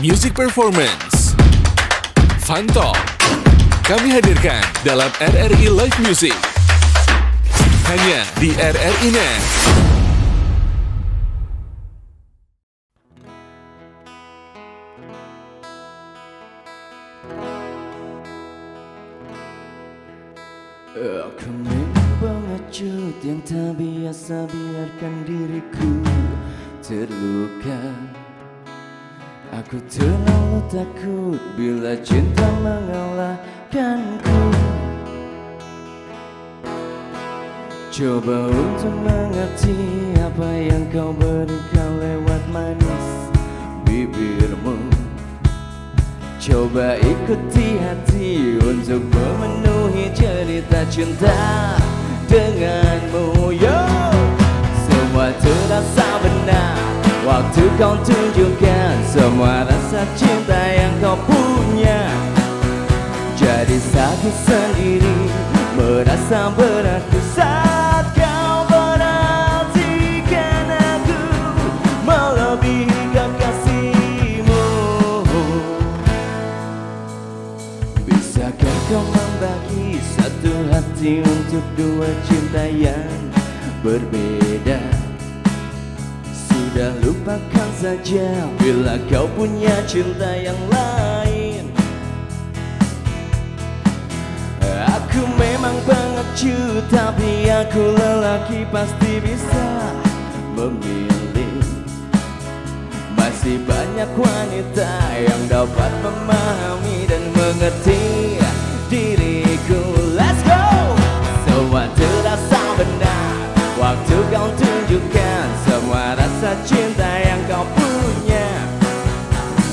Music Performance, Fun Talk, kami hadirkan dalam RRI Live Music. Hanya di RRI Net. Aku memang pengecut yang tak biasa biarkan diriku terluka. Aku terlalu takut bila cinta mengalahkanku. Coba untuk mengerti apa yang kau berikan lewat manis bibirmu. Coba ikuti hati untuk memenuhi cerita cinta denganmu. Yo, semua terasa benar waktu kau tunjukkan semua rasa cinta yang kau punya. Jadi sakit sendiri, merasa berarti saat kau perhatikan aku melebihi kekasihmu. Bisakah kau membagi satu hati untuk dua cinta yang berbeda? Sudah lupakan saja bila kau punya cinta yang lain. Aku memang pengecut, tapi aku lelaki pasti bisa memilih. Masih banyak wanita yang dapat memahami dan mengerti diriku. Let's go! Semua terasa benar waktu kau tunjukkan semua rasa cinta yang kau punya.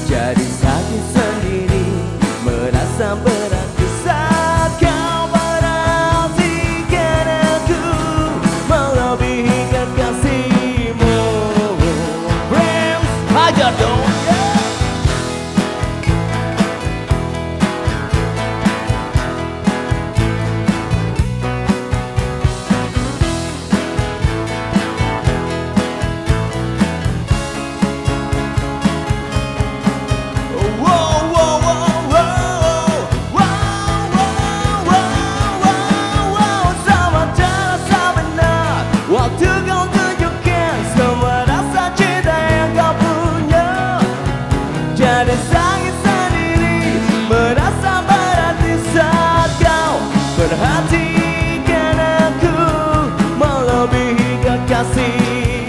Jadi sakit sendiri, merasa berarti saat kau perhatikan aku melebihi kekasihmu. Rams, hajar dong. Perhatikan aku melebihi kekasih.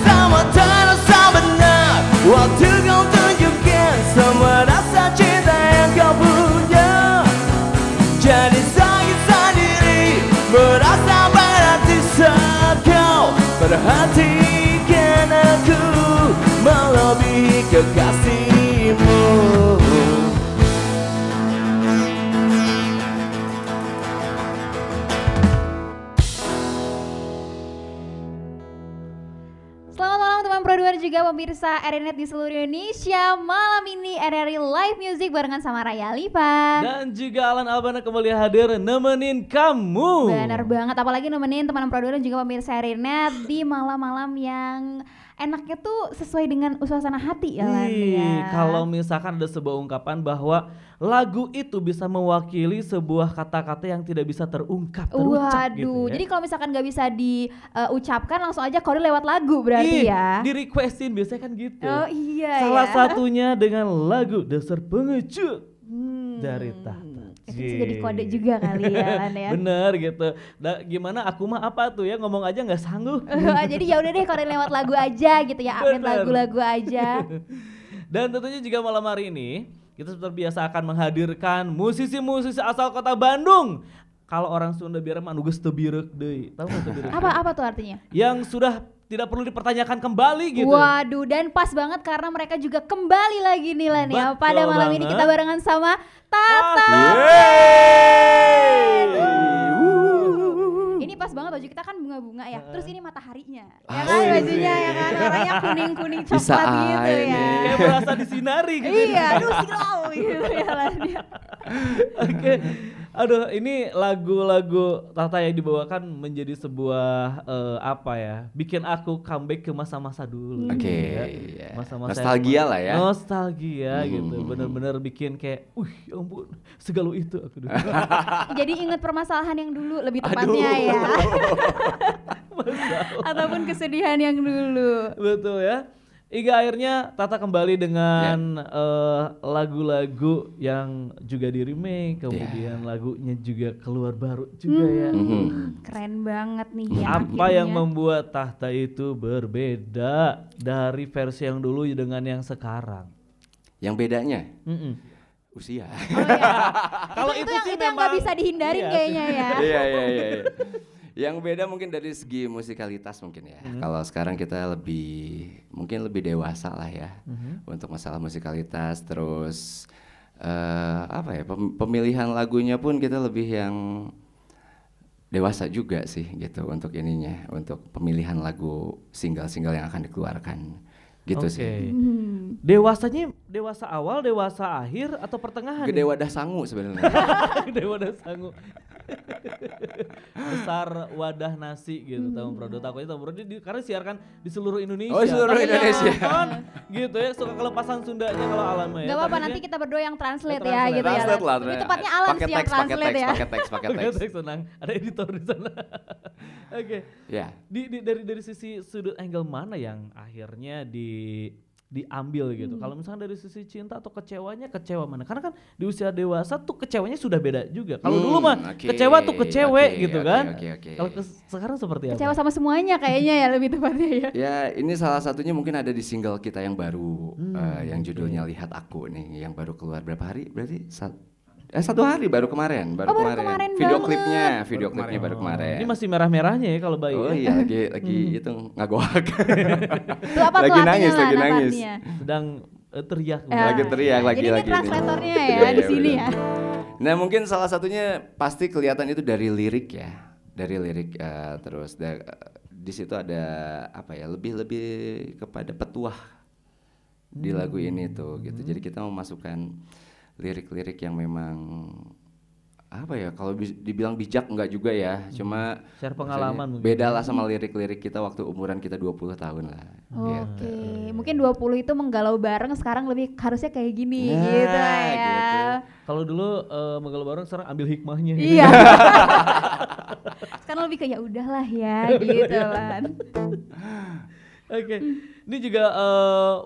Sama terasa benar waktu kau tunjukkan semua rasa cinta yang kau punya. Jadi sakit sendiri, merasa berarti saat kau perhatikan aku melebihi kekasihmu. Juga pemirsa RRI Net di seluruh Indonesia. Malam ini RRI Live Music barengan sama Raya Lipa dan juga Alan Albana kembali hadir nemenin kamu. Benar banget, apalagi nemenin teman produser dan juga pemirsa RRI Net di malam-malam yang enaknya tuh sesuai dengan suasana hati ya Lan ya. Kalau misalkan ada sebuah ungkapan bahwa lagu itu bisa mewakili sebuah kata-kata yang tidak bisa terucap Waduh, gitu ya. Jadi kalau misalkan gak bisa diucapkan langsung aja kode lewat lagu berarti ya. Di requestin biasanya kan gitu. Oh iya. Salah satunya dengan lagu Dasar Pengecut dari Tahta. Itu sih jadi kode juga kali ya Lan ya. Bener gitu. Gimana aku mah apa tuh ya, ngomong aja nggak sanggup. Jadi ya udah deh kode lewat lagu aja gitu ya, update lagu-lagu aja. Dan tentunya juga malam hari ini kita seperti biasa akan menghadirkan musisi-musisi asal kota Bandung. Kalau orang Sunda biar manuges teu birek deui. Tahu enggak teu birek? Apa tuh artinya? Yang sudah tidak perlu dipertanyakan kembali gitu. Waduh, dan pas banget karena mereka juga kembali lagi nih Lan ya. Pada malam ini kita barengan sama Tata. Ini pas banget baju kita kan bunga-bunga ya. Terus ini mataharinya. Ya kan bajunya ya kan. Warnanya kuning-kuning coklat gitu ya. Kayak berasa disinari gitu. Iya, aduh silau gitu ya Lan ya. Oke. Aduh, ini lagu-lagu Tata yang dibawakan menjadi sebuah apa ya? Bikin aku comeback ke masa-masa dulu. Oke, ya. ya. Masa-masa Nostalgia lah ya. Nostalgia gitu. Bener-bener bikin kayak, ya ampun, segalau itu aku dulu. Jadi inget permasalahan yang dulu lebih tepatnya ya. Ataupun kesedihan yang dulu. Betul ya. Hingga akhirnya Tata kembali dengan lagu-lagu yang juga di remake, kemudian lagunya juga keluar baru juga ya. Keren banget nih ya. Apa yang membuat Tata itu berbeda dari versi yang dulu dengan yang sekarang? Yang bedanya usia. Oh iya. Kalau itu sih yang nggak bisa dihindarin iya kayaknya ya. Iya. Yang beda mungkin dari segi musikalitas mungkin ya. Kalau sekarang kita mungkin lebih dewasa lah ya untuk masalah musikalitas. Terus apa ya, pemilihan lagunya pun kita lebih yang dewasa juga sih gitu untuk ininya, untuk pemilihan lagu single-single yang akan dikeluarkan gitu sih. Dewasanya dewasa awal, dewasa akhir atau pertengahan? Gede wadah sangu sebenarnya. Gede wadah sangu. Besar wadah nasi gitu Tamu Prado. Takutnya Tamu Prado karena siarkan di seluruh Indonesia. Oh, seluruh Indonesia. Kan, gitu ya, suka kelepasan Sundanya kalau alamnya ya. Gak apa-apa, Tapi nanti kita berdua yang translate translate. ya gitu ya. Translate lah. Lebih tepatnya Alan sih yang translate ya. Pakai teks. Oke, senang. Ada editor di sana. Oke. Ya. Dari sisi sudut angle mana yang akhirnya diambil gitu. Kalau misalnya dari sisi cinta atau kecewanya, kecewa mana? Karena kan di usia dewasa tuh kecewanya sudah beda juga. Kalau dulu mah kecewa tuh ke cewek gitu kan. Kalau sekarang seperti apa? Kecewa sama semuanya kayaknya ya lebih tepatnya ya. Ya, ini salah satunya mungkin ada di single kita yang baru yang judulnya Lihat Aku nih, yang baru keluar berapa hari? Berarti 1 hari baru kemarin. Video klipnya baru kemarin. Ini masih merah-merahnya ya kalau bayi. Oh iya, lagi itu ngagoak. Itu apa lagi tuh nangis. artinya? Sedang teriak. Lagi teriak lagi. Jadi ini translatornya ya Iya, di sini bener. ya. Nah, mungkin salah satunya pasti kelihatan itu dari lirik ya. Dari lirik terus di situ ada apa ya? Lebih kepada petuah di lagu ini tuh gitu. Jadi kita memasukkan lirik-lirik yang memang apa ya, kalau dibilang bijak enggak juga ya, cuma share pengalaman beda lah sama lirik-lirik kita waktu umuran kita 20 tahun lah. Oke, mungkin 20 itu menggalau bareng, sekarang lebih harusnya kayak gini gitu ya. Gitu. Kalau dulu menggalau bareng, sekarang ambil hikmahnya. Iya. Sekarang lebih kayak udahlah ya gitu kan. Oke, ini juga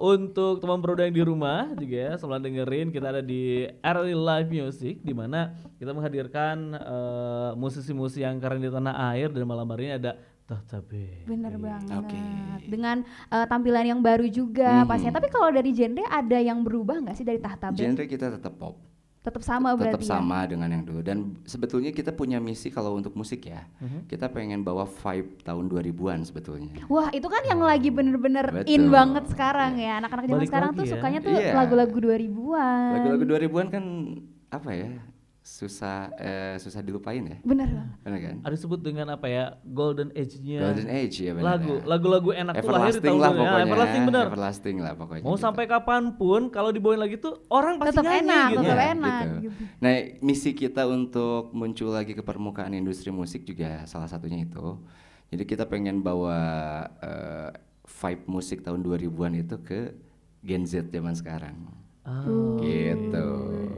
untuk teman Proda yang di rumah juga ya, selalu dengerin, kita ada di RRI Live Music di mana kita menghadirkan musisi-musisi yang keren di tanah air, dan malam hari ini ada Tata B. Bener banget. Oke. Dengan tampilan yang baru juga pastinya. Tapi kalau dari genre ada yang berubah nggak sih dari Tahta B? Genre kita tetap pop. Tetap sama berarti. Tetap sama dengan yang dulu, dan sebetulnya kita punya misi kalau untuk musik ya. Kita pengen bawa vibe tahun 2000-an sebetulnya. Wah, itu kan yang lagi bener-bener Betul. in banget sekarang ya. Anak-anak zaman Balik sekarang lagi tuh ya. sukanya tuh Iya. lagu-lagu 2000-an. Lagu-lagu 2000-an kan apa ya? Susah dilupain ya. Bener banget. Benar kan? Ada disebut dengan apa ya, golden age-nya. Golden Age ya benar. Lagu-lagu enak tuh lahir di Everlasting tahun lah dulu ya. pokoknya. Everlasting bener. Everlasting lah pokoknya. Mau gitu. sampai kapanpun kalau dibawain lagi tuh orang pasti Tetap nyanyi enak, gitu. tetap Ya, enak. gitu. Gitu. Nah, misi kita untuk muncul lagi ke permukaan industri musik juga salah satunya itu. Jadi kita pengen bawa vibe musik tahun 2000-an itu ke Gen Z zaman sekarang. Gitu.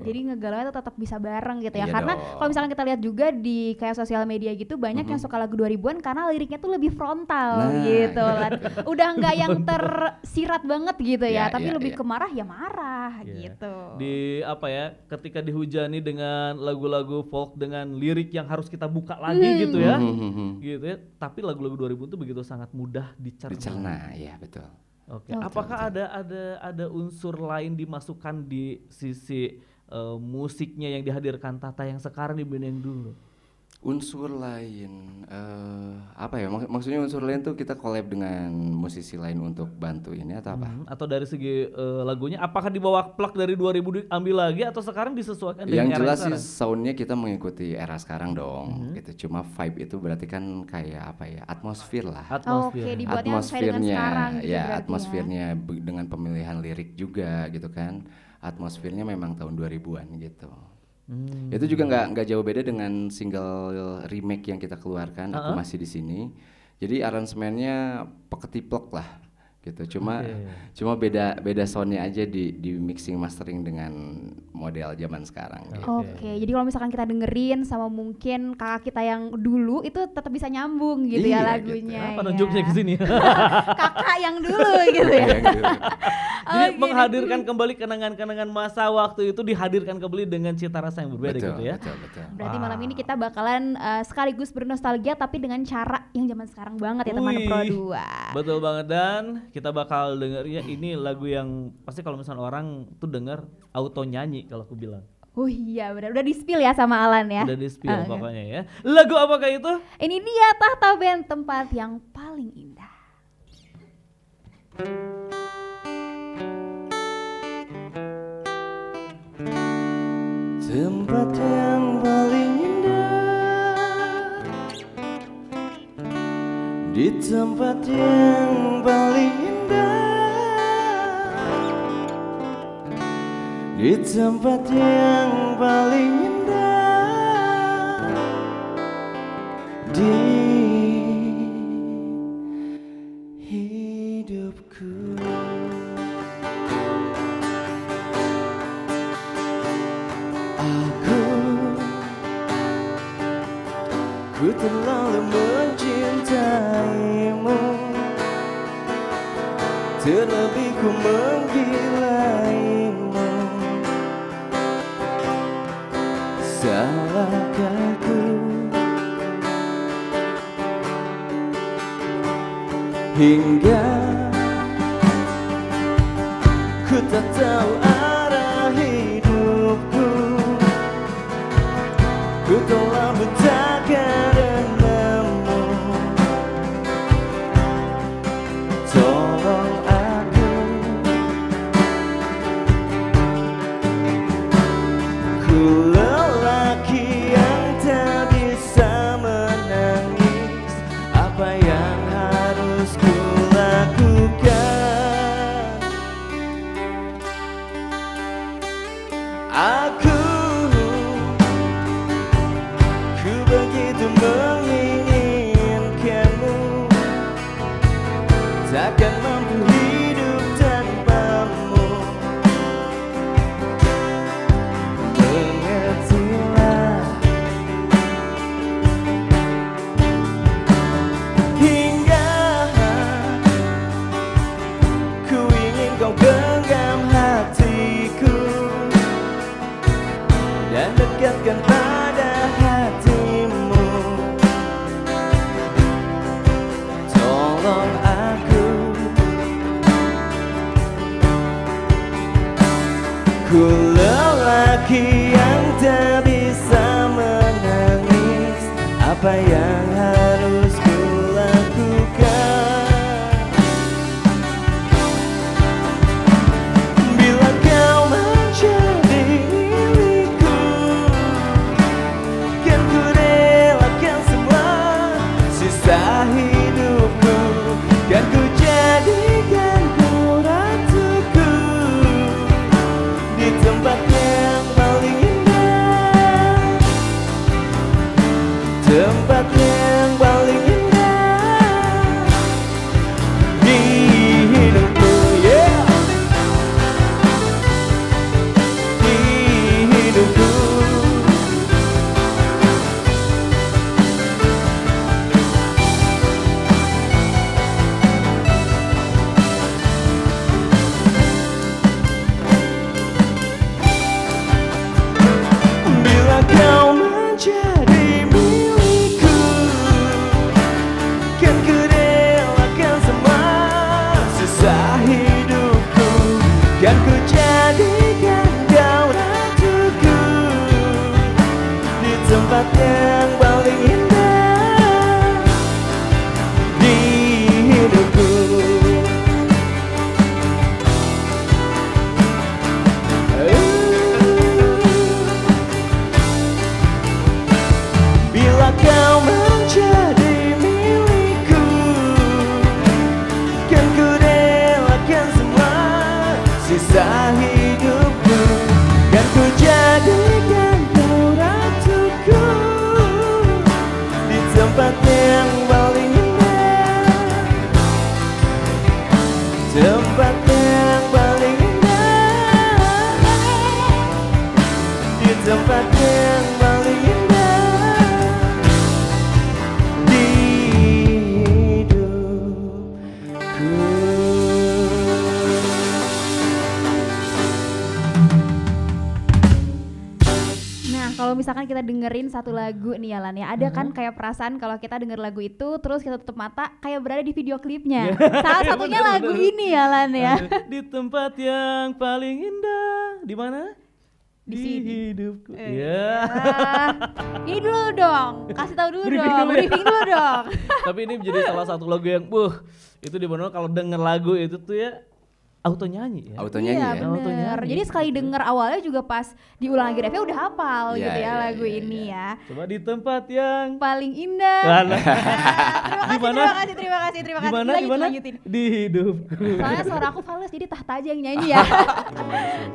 Jadi ngegalaunya tuh tetap bisa bareng gitu ya. Iya Karena dong. kalau misalnya kita lihat juga di kayak sosial media gitu, banyak yang suka lagu 2000-an karena liriknya tuh lebih frontal Nah, gitu kan. Udah nggak yang tersirat banget gitu ya, tapi Iya, lebih iya. ke marah ya marah Iya. gitu. Di apa ya, ketika dihujani dengan lagu-lagu folk dengan lirik yang harus kita buka lagi gitu ya. Gitu ya. Tapi lagu-lagu 2000 itu begitu sangat mudah dicerna. Dicerna, ya betul. Oke. Apakah ada unsur lain dimasukkan di sisi musiknya yang dihadirkan Tata yang sekarang dibanding yang dulu? Unsur lain, apa ya? Maksudnya unsur lain tuh kita collab dengan musisi lain untuk bantu ini atau apa? Atau dari segi lagunya, apakah dibawa plug dari 2000 diambil lagi atau sekarang disesuaikan dengan Yang era jelas sih sekarang? soundnya kita mengikuti era sekarang dong. Gitu. Cuma vibe itu berarti kan kayak apa ya? Atmosfer lah. Oke, dibuatnya sesuai dengan sekarang gitu ya berarti atmosfernya dengan pemilihan lirik juga gitu kan. Atmosfernya memang tahun 2000-an gitu. Itu juga nggak jauh beda dengan single remake yang kita keluarkan. Aku masih di sini. Jadi aransemennya peketiplek lah gitu. Cuma beda soundnya aja di mixing mastering dengan model zaman sekarang. Gitu. Oke, jadi kalau misalkan kita dengerin sama mungkin kakak kita yang dulu itu tetap bisa nyambung gitu ya lagunya. Apa nunjuknya ke sini? Kakak yang dulu gitu ya. Jadi menghadirkan kembali kenangan-kenangan masa waktu itu dihadirkan kembali dengan cita rasa yang berbeda gitu ya. Betul. Berarti malam ini kita bakalan sekaligus bernostalgia tapi dengan cara yang zaman sekarang banget ya teman Pro 2. Betul banget, dan kita bakal dengernya ini lagu yang pasti kalau misalnya orang tuh denger auto nyanyi kalau aku bilang. Oh iya benar, udah di-spill ya sama Alan ya. Udah di-spill pokoknya ya. Lagu apakah itu? Ini dia Tahta Band, tempat yang paling indah. Tempat yang paling indah, di tempat yang paling indah, di tempat yang paling indah di hidupku. Ku terlalu mencintaimu, terlebih ku menggilaimu. Salahkah ku hingga ku tak tahu arah hidupku. Ku telah buta karenamu. Tolong aku, ku lelaki yang tak bisa menangis. Apa yang harus ku lakukan? Ku begitu menginginkanmu, takkan mampu hidup tanpamu. Mengertilah, hingga ku ingin kau genggam hatiku dan dekatkan pada hatimu. Tolong aku, ku lelaki yang tak bisa menangis. Apa yang harus ku lakukan? Bila kau menjadi milikku, kan ku relakan semua sisa hidupku. Kan ku jadikan kau ratuku di tempat yang paling indah, tempat yang paling indah di hidupku, yeah. Di hidupku. Bila kau menjadi milikku, kan ku relakan semua sisa hidupku. Kan ku jadikan kau ratuku di tempat yang paling indah di hidupku. Bila kau menjadi milikku, kan ku relakan semua sisa hidupku. Kan ku jadikan misalkan kita dengerin satu lagu nih ya Lan ya, ada kan kayak perasaan kalau kita denger lagu itu terus kita tutup mata kayak berada di video klipnya. Salah satunya lagu ini ya Lan ya. Di tempat yang paling indah, di mana? Di sini. Hidupku. Ya. Ini dulu dong, kasih tahu dulu dong, briefing dulu dong. Tapi ini menjadi salah satu lagu yang, itu di mana kalau denger lagu itu tuh ya auto nyanyi ya. Auto nyanyi Iya ya. Auto bener, nyanyi. jadi sekali denger awalnya juga pas diulang lagi refnya udah hafal Iya, gitu ya iya, lagu iya, ini iya. ya. Coba di tempat yang Paling indah. Mana? Terima Gimana? kasih, terima kasih. Gimana? Lanjut, Gimana? lanjutin. Di hidupku. Soalnya suara aku fals jadi Tahta aja yang nyanyi ya.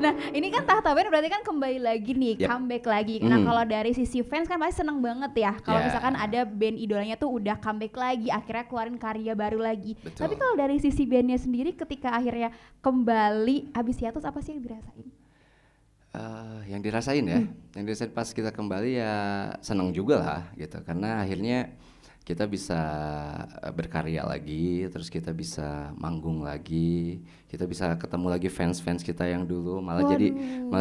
Nah ini kan Tahta Band berarti kan kembali lagi nih, Yep. comeback lagi. Nah kalau dari sisi fans kan pasti seneng banget ya kalau Yeah. misalkan ada band idolanya tuh udah comeback lagi, akhirnya keluarin karya baru lagi. Betul. Tapi kalau dari sisi bandnya sendiri ketika akhirnya kembali habis hiatus apa sih yang dirasain? Yang dirasain ya, yang dirasain pas kita kembali ya seneng juga lah gitu, karena akhirnya kita bisa berkarya lagi, terus kita bisa manggung lagi, kita bisa ketemu lagi fans-fans kita yang dulu, malah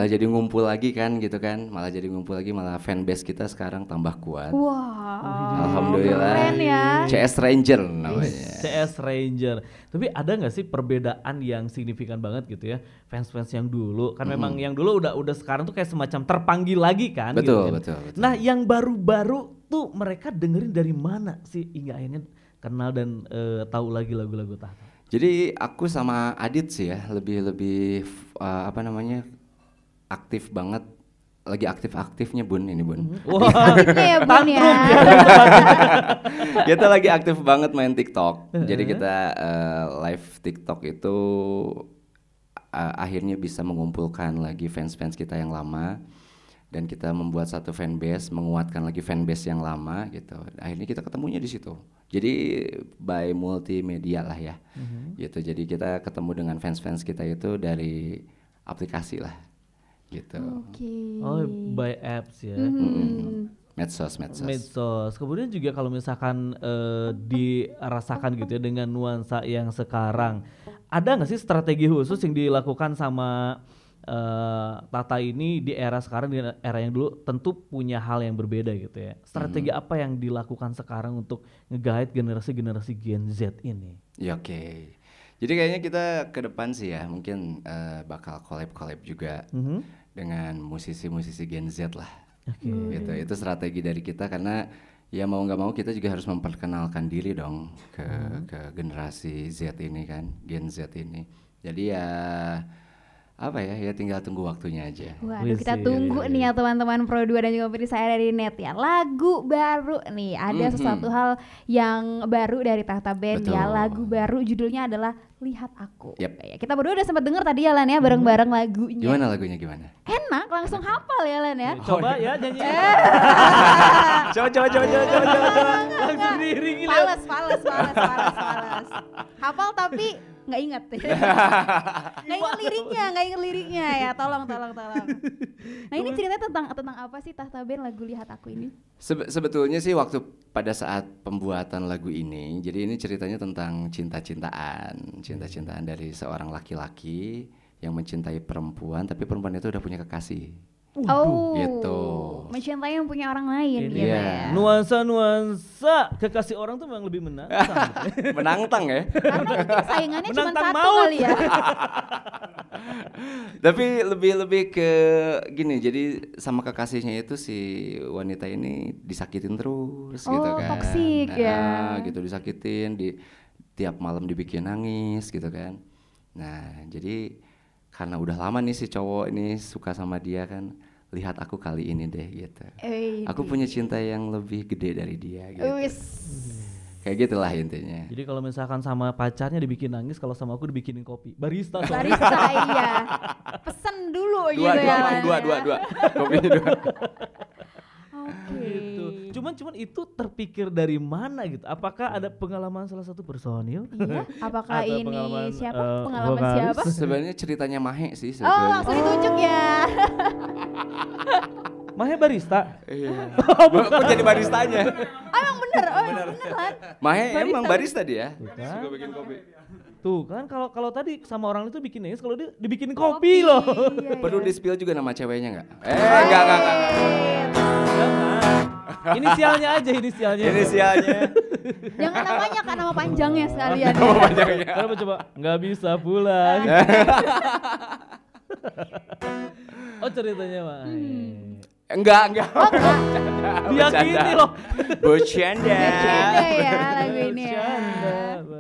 jadi ngumpul lagi kan gitu kan, malah fanbase kita sekarang tambah kuat. Wah, Alhamdulillah. keren ya. CS Ranger namanya. CS Ranger. Tapi ada nggak sih perbedaan yang signifikan banget gitu ya, fans-fans yang dulu kan memang yang dulu udah sekarang tuh kayak semacam terpanggil lagi kan. Betul, gitu. betul. Nah yang baru-baru tuh mereka dengerin dari mana sih hingga akhirnya kenal dan tahu lagi lagu-lagu Tahta? Jadi aku sama Adit sih ya lebih aktif banget, lagi aktif-aktifnya Bun ini Bun. Wah, Aktifnya ya Bun ya. Kita lagi aktif banget main TikTok. Jadi kita live TikTok itu akhirnya bisa mengumpulkan lagi fans-fans kita yang lama. Dan kita membuat satu fanbase, menguatkan lagi fanbase yang lama gitu. Akhirnya kita ketemunya di situ. Jadi by multimedia lah ya, gitu. Jadi kita ketemu dengan fans-fans kita itu dari aplikasi lah, gitu. Oke. oh by apps ya. Medsos. Medsos. Kemudian juga kalau misalkan dirasakan gitu ya dengan nuansa yang sekarang, ada nggak sih strategi khusus yang dilakukan sama Tahta ini di era sekarang, di era yang dulu tentu punya hal yang berbeda gitu ya. Strategi apa yang dilakukan sekarang untuk nge-guide generasi-generasi Gen Z ini? Ya oke. Jadi kayaknya kita ke depan sih ya mungkin bakal collab juga dengan musisi-musisi Gen Z lah. Gitu. Itu strategi dari kita karena ya mau nggak mau kita juga harus memperkenalkan diri dong ke generasi Z ini kan, Gen Z ini. Jadi ya tinggal tunggu waktunya aja. Waduh, kita tunggu nih ya teman-teman Pro 2 dan juga pemirsa saya dari net ya. Lagu baru nih, ada sesuatu hal yang baru dari Tahta Band ya. Lagu baru judulnya adalah Lihat Aku. Yep. Ya, kita berdua udah sempat denger tadi ya Lan ya, bareng-bareng lagunya. Gimana lagunya gimana? Enak, langsung hafal ya Lan ya. Coba ya nyanyi. Coba. Langsung diiringi. Fales. Hafal tapi nggak inget. Nggak inget liriknya ya. Tolong. Nah ini ceritanya tentang apa sih Tahta Band lagu Lihat Aku ini? Sebetulnya sih waktu pada saat pembuatan lagu ini, jadi ini ceritanya tentang cinta-cintaan dari seorang laki-laki yang mencintai perempuan, tapi perempuan itu udah punya kekasih. Gitu. Mencintai yang punya orang lain gitu ya. Nuansa kekasih orang tuh memang lebih menantang. Menantang ya. Karena mungkin saingannya cuma Menantang satu maut. kali ya. Tapi lebih ke gini, jadi sama kekasihnya itu si wanita ini disakitin terus gitu kan. Toksik ya. Gitu disakitin, tiap malam dibikin nangis gitu kan. Nah jadi karena udah lama nih si cowok ini suka sama dia kan, lihat aku kali ini deh gitu. Aku punya cinta yang lebih gede dari dia gitu. Kayak gitulah intinya. Jadi kalau misalkan sama pacarnya dibikin nangis, kalau sama aku dibikinin kopi. Barista Iya. Pesen dulu gitu ya. Dua. Kopinya dua. Gitu. Cuman itu terpikir dari mana gitu? Apakah ada pengalaman salah satu personil? Iya. Apakah Atau ini pengalaman, siapa? Pengalaman vokalis? siapa? Sebenarnya ceritanya Mahe sih Oh, sebetulnya. langsung ditunjuk ya. Mahe barista? Iya. Kok jadi baristanya? Emang bener kan? Mahe emang barista dia. Bukan. Suka bikin kopi. Tuh kan kalau tadi sama orang itu bikin nangis, kalau dia dibikin kopi loh. Iya. Perlu di spill juga nama ceweknya nggak? Enggak. Inisialnya aja, inisialnya. Inisialnya. Jangan namanya Kak, nama panjangnya sekalian. Nama panjangnya. Kenapa coba? Nggak bisa pulang. Oh ceritanya mah. Enggak. Oh, enggak. Diyakini loh. Bercanda. Bercanda ya lagu ini ya.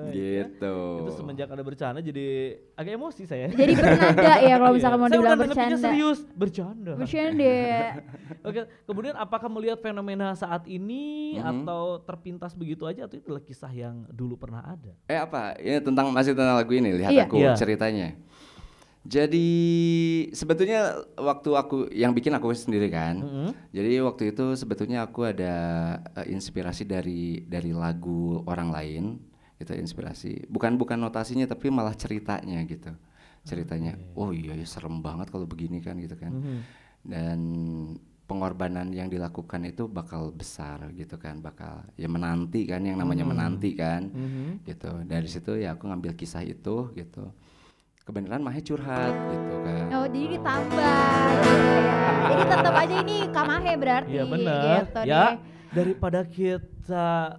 Gitu. Itu semenjak ada bercanda jadi agak emosi saya. Jadi bernada ya kalau misalkan mau Saya dibilang udah nanggepinnya bercanda. serius, bercanda. Bercanda. Oke, kemudian apakah melihat fenomena saat ini atau terpintas begitu aja atau itu adalah kisah yang dulu pernah ada? Apa? Ini masih tentang lagu ini, lihat Iya. aku ceritanya. Jadi sebetulnya waktu aku yang bikin aku sendiri kan. Jadi waktu itu sebetulnya aku ada inspirasi dari lagu orang lain, gitu inspirasi. Bukan notasinya tapi malah ceritanya gitu. Ceritanya. Oh iya ya serem banget kalau begini kan gitu kan. Dan pengorbanan yang dilakukan itu bakal besar gitu kan, bakal ya menanti kan, yang namanya menanti kan. Gitu. Dari situ ya aku ngambil kisah itu gitu. Kebenaran Mahe curhat gitu kan. Oh jadi ditambah gitu ya. Jadi tetap aja ini Kamahe berarti. Iya benar. Gitu Ya deh. daripada kita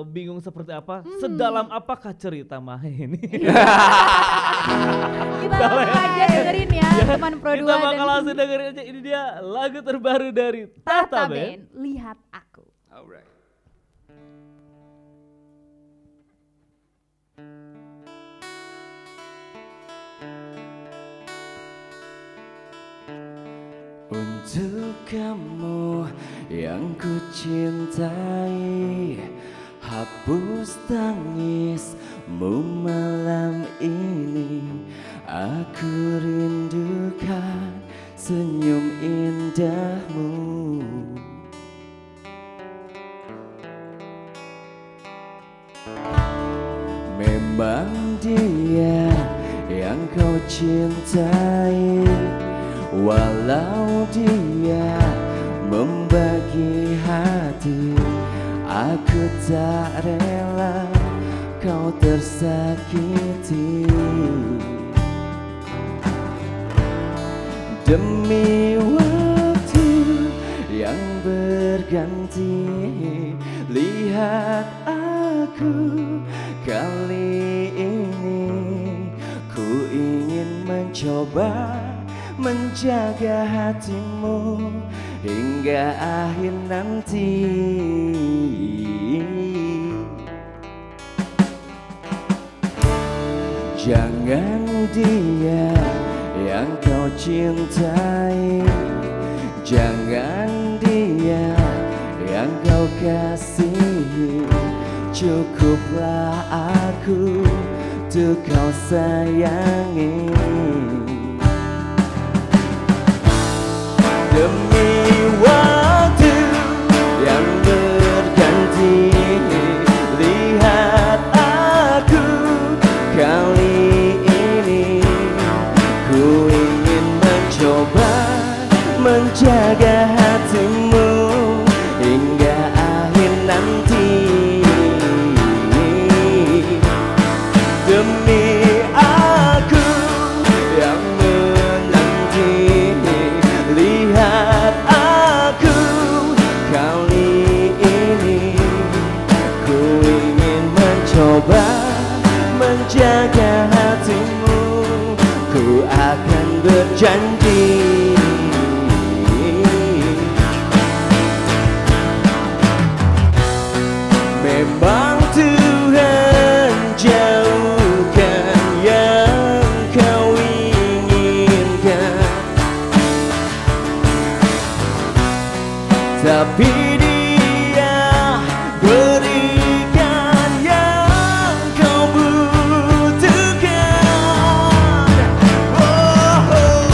bingung seperti apa, sedalam apakah cerita Mahe ini? Kita langsung aja dengerin ya teman Pro 2 Kita bakal langsung dengerin aja, ini dia lagu terbaru dari Tata Band. Lihat Aku. Alright. Untuk kamu yang ku cintai, hapus tangismu malam ini. Aku rindukan senyum indahmu. Memang dia yang kau cintai, walau dia membagi hati, aku tak rela kau tersakiti. Demi waktu yang berganti, lihat aku kali ini. Ku ingin mencoba menjaga hatimu hingga akhir nanti. Jangan dia yang kau cintai, jangan dia yang kau kasihi. Cukuplah aku untuk kau sayangi. Demi waktu yang berganti, lihat aku kali ini. Ku ingin mencoba menjaga hatimu hingga akhir nanti. Demi aku yang menanti, lihat aku kali ini. Ku ingin mencoba menjaga hatimu, ku akan berjanji. Memang Tuhan jauhkan yang kau inginkan, tapi dia berikan yang kau butuhkan. Oh, oh.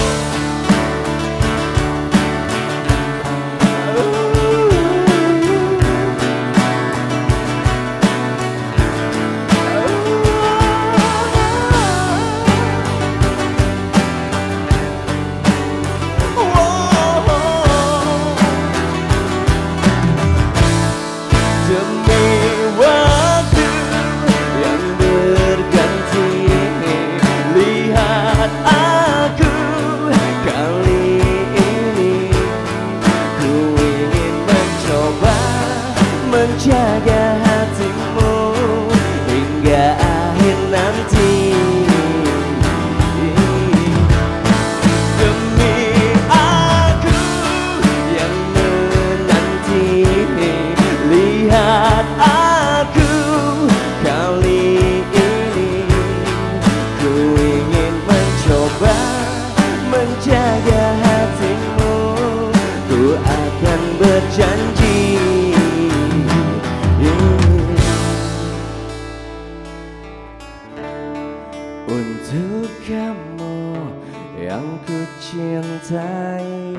Untuk kamu yang ku cintai,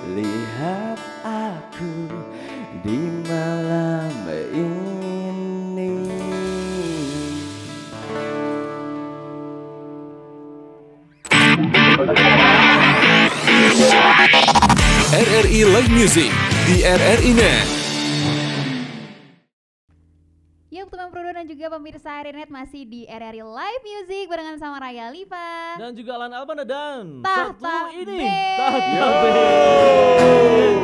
lihat aku di malam ini. RRI Live Music di RRI Net. Yuk teman Prodo dan juga pemirsa RRI Net masih di RRI Live Music barengan sama Raya Liva Dan juga Alan Albana dan Tahta satu ini Band. Tahta Band.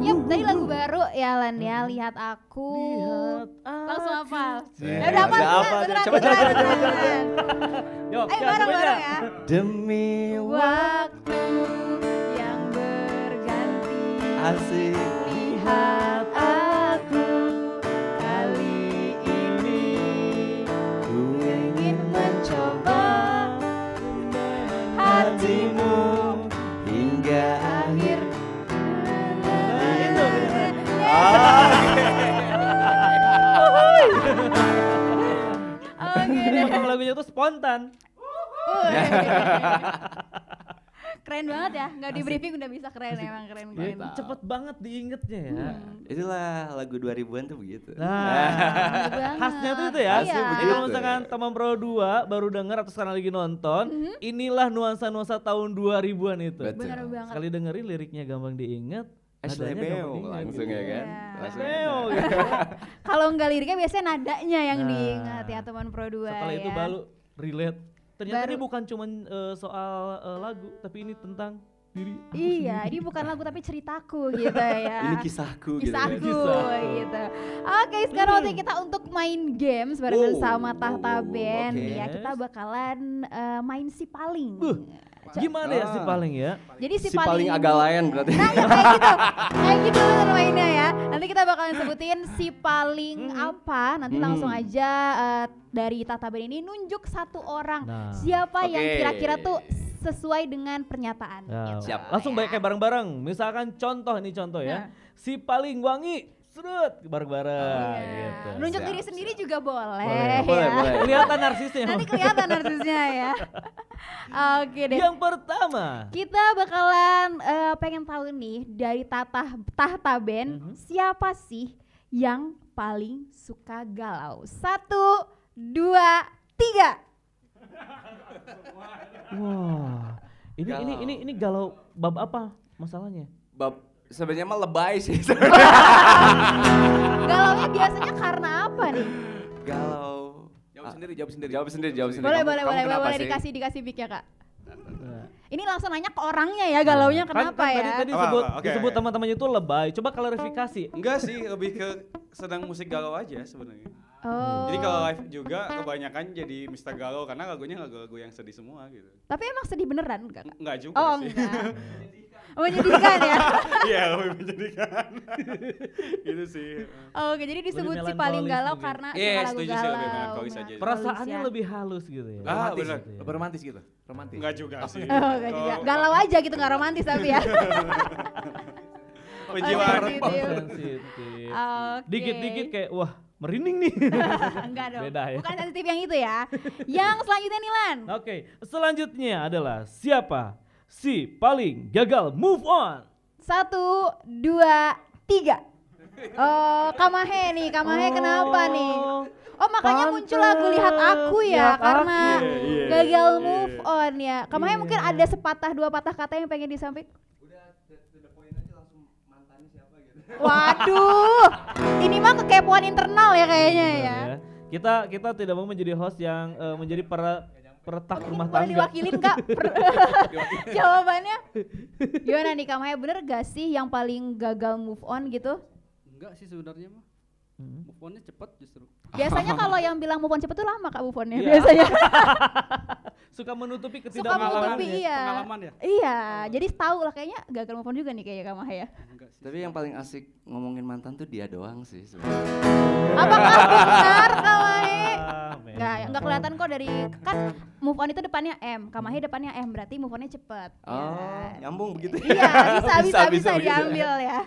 Yup, tadi lagu baru ya Lan ya, Lihat Aku. Lihat Langsung aku. hafal. Ya, Ya udah hafal udah beneran, hafal, beneran, coba, beneran, coba, coba, beneran. Yuk, Ayo Kak, bareng-bareng semuanya. ya. Demi Waktu yang berganti, asik lihat aku kali ini. ku Ingin mencoba hatimu hingga akhir. Oke Ini deh. emang lagunya tuh spontan. Keren banget ya, nggak di briefing udah bisa keren emang keren. Ya, cepet banget diingetnya ya. Itulah lagu 2000-an tuh begitu. Nah, banget. khasnya tuh itu ya. Iya. Jadi kalau misalkan teman Pro 2 baru denger atau sekarang lagi nonton, inilah nuansa-nuansa tahun 2000-an itu. Betul. Bener banget. Sekali dengerin liriknya gampang diingat, Ashley nadanya Beo gampang diingat. langsung ya kan. Iya. Langsung. Beo gitu. Kalau nggak liriknya biasanya nadanya yang Nah. diingat ya teman Pro 2 Setelah itu ya. baru relate. Ternyata Baru. ini bukan cuma soal lagu, tapi ini tentang diri aku Iya, sendiri. ini bukan lagu tapi ceritaku gitu ya. Ini kisahku gitu kan. Kisahku Kisahku. gitu. Oke, sekarang waktunya kita untuk main games barengan Wow, sama Tahta wow, Band. oke. Ya, kita bakalan main si paling. Gimana ya si paling ya? Jadi Si paling ini- agak lain berarti. Nah, ya kayak gitu. Kayak gitu bener mainnya ya. Nanti kita bakalan sebutin si paling apa. Nanti langsung aja dari Tahta Band ini nunjuk satu orang. Nah. Siapa yang Oke. kira-kira tuh sesuai dengan pernyataan. Ya, gitu. Siap. langsung Ya. kayak bareng-bareng. Misalkan contoh ya. Si paling wangi, serut bareng-bareng Iya. gitu. Nunjuk Siap, diri siap. sendiri juga boleh. Boleh, ya. boleh. Kelihatan narsisnya. Nanti kelihatan narsisnya ya. Oke deh. Yang pertama. Kita bakalan pengen tahu nih dari Tahta Band siapa sih yang paling suka galau? 1, 2, 3. Wah. Ini galau bab apa masalahnya? Bab sebenarnya mah lebay sih. Galaunya biasanya karena apa nih? Galau. Jawab sendiri, jawab sendiri. Jawab sendiri, jawab sendiri. Boleh, Kamu- boleh, kamu boleh, kenapa boleh sih? dikasih mic ya kak. Ini langsung nanya ke orangnya ya galaunya kenapa kan, ya? Tadi Apa, disebut, apa, oke. disebut teman-temannya itu lebay. Coba klarifikasi. Enggak sih, lebih ke sedang musik galau aja sebenarnya. Oh. Jadi kalau live juga kebanyakan jadi Mr. Galau karena lagunya lagu-lagu yang sedih semua gitu. Tapi emang sedih beneran enggak? Kak? Enggak juga Oh sih. enggak. Menyedihkan ya. Iya, lebih menjadikan. Gitu sih. Oke, jadi disebut si melankolis paling galau mungkin. karena Iya, suka lagu setuju sih, galau. lebih melankolis aja. Perasaannya ya. lebih halus gitu ya. Ah, Romantis, benar. lebih romantis gitu. Romantis. Enggak juga sih. Oh, enggak juga. Galau aja gitu, enggak romantis tapi ya. Penjiwaan. Oh, sensitif. Sensitif. Oke. Dikit-dikit kayak wah merinding nih. Enggak dong. Beda ya. Bukan sensitif yang itu ya. Yang selanjutnya nih Lan. Oke, selanjutnya adalah siapa si paling gagal move on? 1, 2, 3. Oh, Kamahe nih. Kamahe kenapa nih? Oh makanya muncul lagu Lihat Aku ya Lihat karena Aku. Iya, gagal iya. move on ya. Kamahe mungkin ada sepatah dua patah kata yang pengen disampaikan. Waduh, ini mah kekepoan internal ya kayaknya ya. Kita tidak mau menjadi host yang menjadi peretak rumah Boleh tangga. diwakilin kak? Jawabannya gimana nih Kamahe, bener gak sih yang paling gagal move on gitu? Enggak sih sebenarnya mah. Move on-nya cepat justru. Biasanya kalau yang bilang move on cepet tuh lama kak move on-nya Iya. biasanya. Suka menutupi Suka ketidakmampuan. menutupi iya. Pengalaman ya? Iya, jadi tahu lah kayaknya gagal move on juga nih kayaknya Kamahe ya. Enggak sih. Tapi yang paling asik ngomongin mantan tuh dia doang sih sebenarnya. Apakah benar Kamahe? Ah, Enggak kelihatan kok dari kan move on itu depannya M, Kamahe depannya M, berarti move on-nya cepet. Oh, Ya. nyambung begitu. Iya, bisa begitu. diambil ya.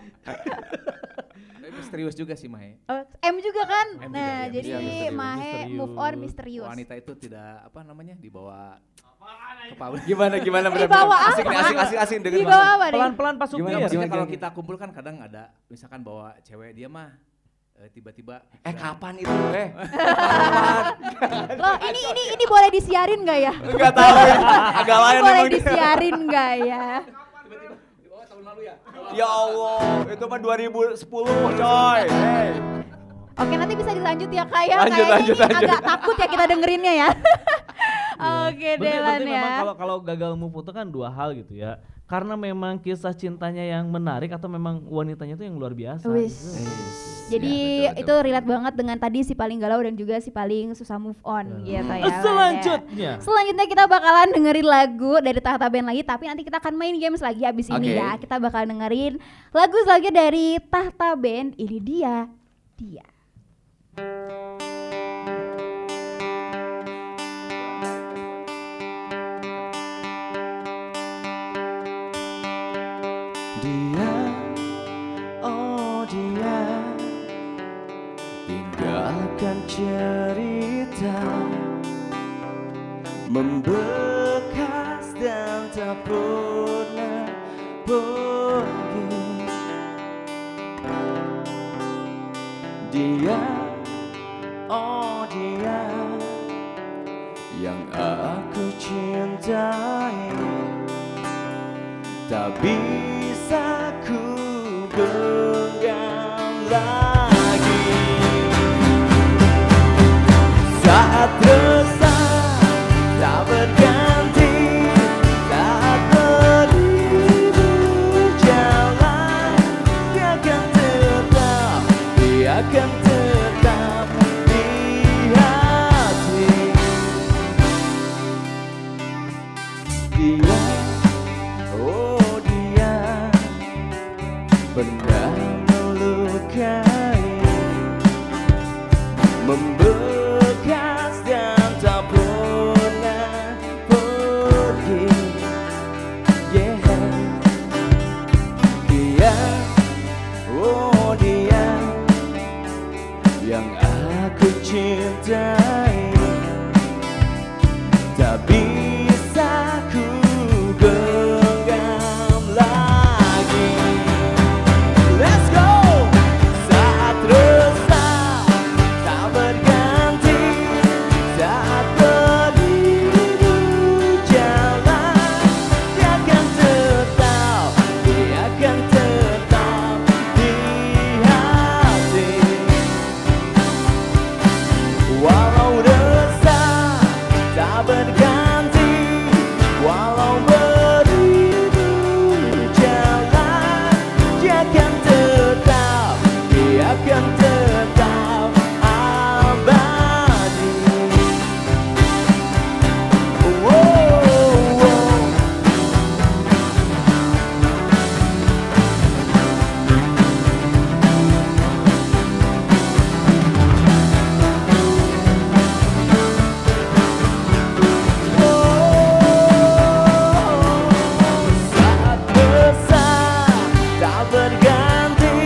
Tapi bisa misterius juga sih Mahe. M juga kan? M juga, Nah, ya, jadi misterius. Mahe move on misterius. Wanita itu tidak dibawa ke Gimana Dibawa asik apa? nih, asik dengerin Dibawa Mas. apa nih? Pelan-pelan Pak Supir. Gimana, Maksudnya kalau gimana? kita kumpul kan kadang ada misalkan bawa cewek dia mah tiba-tiba Kapan itu Loh, ini boleh disiarin nggak ya? Enggak tahu agak lain Boleh emang dia. disiarin nggak ya? dibawa tahun lalu ya. Ya Allah, itu mah 2010 coy. Hey. Oke, nanti bisa dilanjut ya Kak ya. Lanjut, Kayaknya ini lanjut. agak takut ya kita dengerinnya ya. Oke deh Berarti Lan ya. memang kalau gagal move on itu kan dua hal gitu ya. Karena memang kisah cintanya yang menarik atau memang wanitanya itu yang luar biasa. Wis. gitu. Jadi Ya, betul, itu relate banget dengan tadi si paling galau dan juga si paling susah move on gitu ya. Lan ya. Selanjutnya. Selanjutnya kita bakalan dengerin lagu dari Tahta Band lagi, tapi nanti kita akan main games lagi abis ini Oke. ya. Kita bakal dengerin lagu selanjutnya dari Tahta Band. Ini dia. Dia, oh dia, tinggalkan cerita membekas dan tak pernah pergi. Dia, oh dia, yang aku cintai, tak bisa ku genggam lagi. Saat resah tak berganti, saat pergi berjalan, dia akan tetap di hati. Dia, oh dia, pernah melukai, membekas dan tak pernah pergi. Yeah. Dia, oh dia, yang aku cintai, tak bisa ku genggam lagi. Let's go! Saat resah tak berganti, saat pergi berjalan, dia akan tetap di hati. Walau resah tak berganti, walau beribu jalan, dia akan tetap abadi. Wow. Saat resah tak berganti,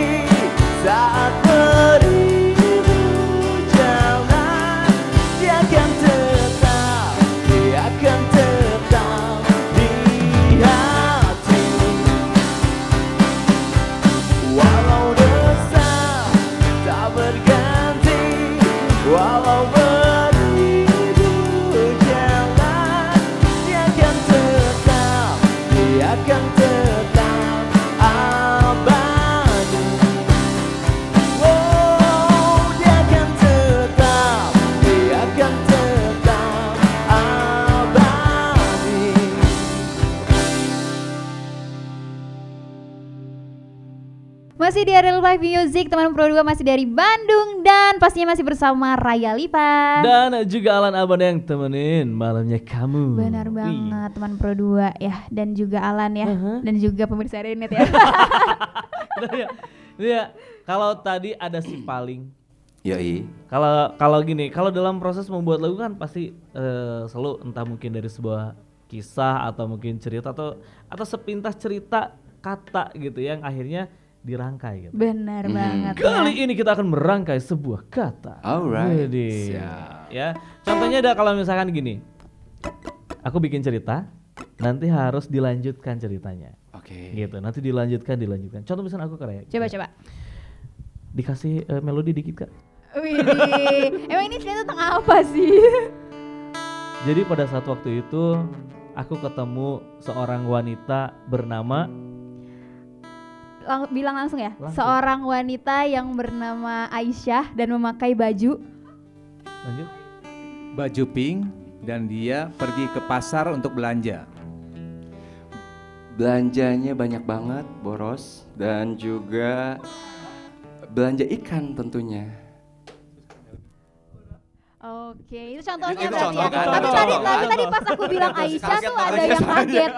saat pergi berjalan, dia akan tetap di hati. Walau resah tak berganti, walau pergi berjalan, dia akan tetap abadi. Oh, dia akan tetap abadi. Masih di Real Live Music, teman Pro 2 masih dari Bandung dan pastinya masih bersama Raya Lipa. Dan juga Alan Alban yang temenin malamnya kamu. Benar Wih. banget teman Pro 2 ya, dan juga Alan ya, dan juga pemirsa Renet ya. Iya, kalau tadi ada si paling. Yoi. Kalau gini, kalau dalam proses membuat lagu kan pasti selalu entah mungkin dari sebuah kisah atau mungkin cerita atau sepintas cerita kata gitu yang akhirnya dirangkai gitu. Benar banget Kali ya. ini kita akan merangkai sebuah kata. Alright. Widih. Siap. Ya, contohnya ada kalau misalkan gini. Aku bikin cerita, nanti harus dilanjutkan ceritanya. Oke. Gitu, nanti dilanjutkan. Contoh misalnya aku kayak Coba. dikasih melodi dikit Kak. Widih, emang ini cerita tentang apa sih? Jadi pada saat waktu itu aku ketemu seorang wanita bernama Bilang langsung ya. Langsung. Seorang wanita yang bernama Aisyah dan memakai baju. lanjut. Baju pink dan dia pergi ke pasar untuk belanja. Belanjanya banyak banget, boros, dan juga belanja ikan tentunya. Oke, itu contohnya Itu berarti contoh ya. kan? Tapi Itu tadi contoh. tadi pas aku bilang Aisyah Kaget tuh banget. ada yang kaget.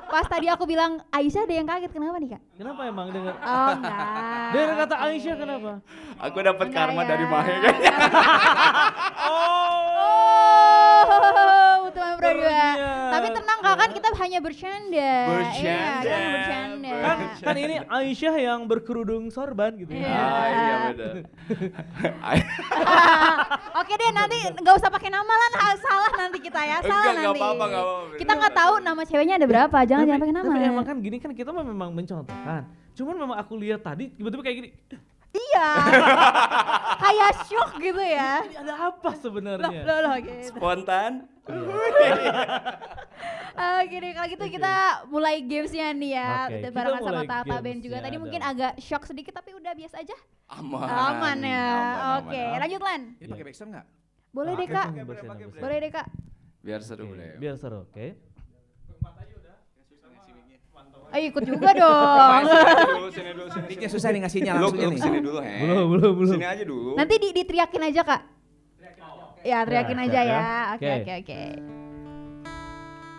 Pas tadi aku bilang Aisyah ada yang kaget, kenapa nih Kak? Kenapa emang denger? Oh enggak. Dengar kata Aisyah kenapa? Aku dapat Enggak karma ya. dari Mahe. Oh, teman Pro 2. Ternyata. Tapi tenang Kak, kan kita hanya bercanda. Bercanda. Iya, kan bercanda. Kan ini Aisyah yang berkerudung sorban gitu ya. Iya. Iya benar. Oke deh, nanti nggak usah pakai nama lah, salah nanti kita ya, salah Enggak, nanti. nggak apa-apa, nggak apa-apa. Kita nggak tahu nama ceweknya ada berapa, jangan pakai nama. Tapi emang kan gini kan kita memang mencontohkan. Cuman memang aku lihat tadi tiba-tiba kayak gini. Iya, kayak shock gitu ya. Ini ada apa sebenarnya? Loh, gitu. Spontan. Oke deh, kalau gitu kita mulai gamesnya nih ya, Oke, kita barengan sama mulai Tata Band juga. gamesnya Tadi mungkin dong. agak shock sedikit, tapi udah biasa aja. Aman. Aman ya. Aman, Oke, aman. lanjut Lan. Ini pakai backsound nggak? Boleh deh Kak. Boleh. Boleh deh Kak. Biar seru Oke, deh. biar seru, oke. Ayo ikut juga dong. Sini dulu. Mic-nya susah nih ngasihnya Lu langsung ini. sini dulu, He. Belum. Sini aja dulu. Nanti diteriakin aja Kak. Ya, teriakin Nah, aja siap ya. ya. Oke, Oke. oke, oke.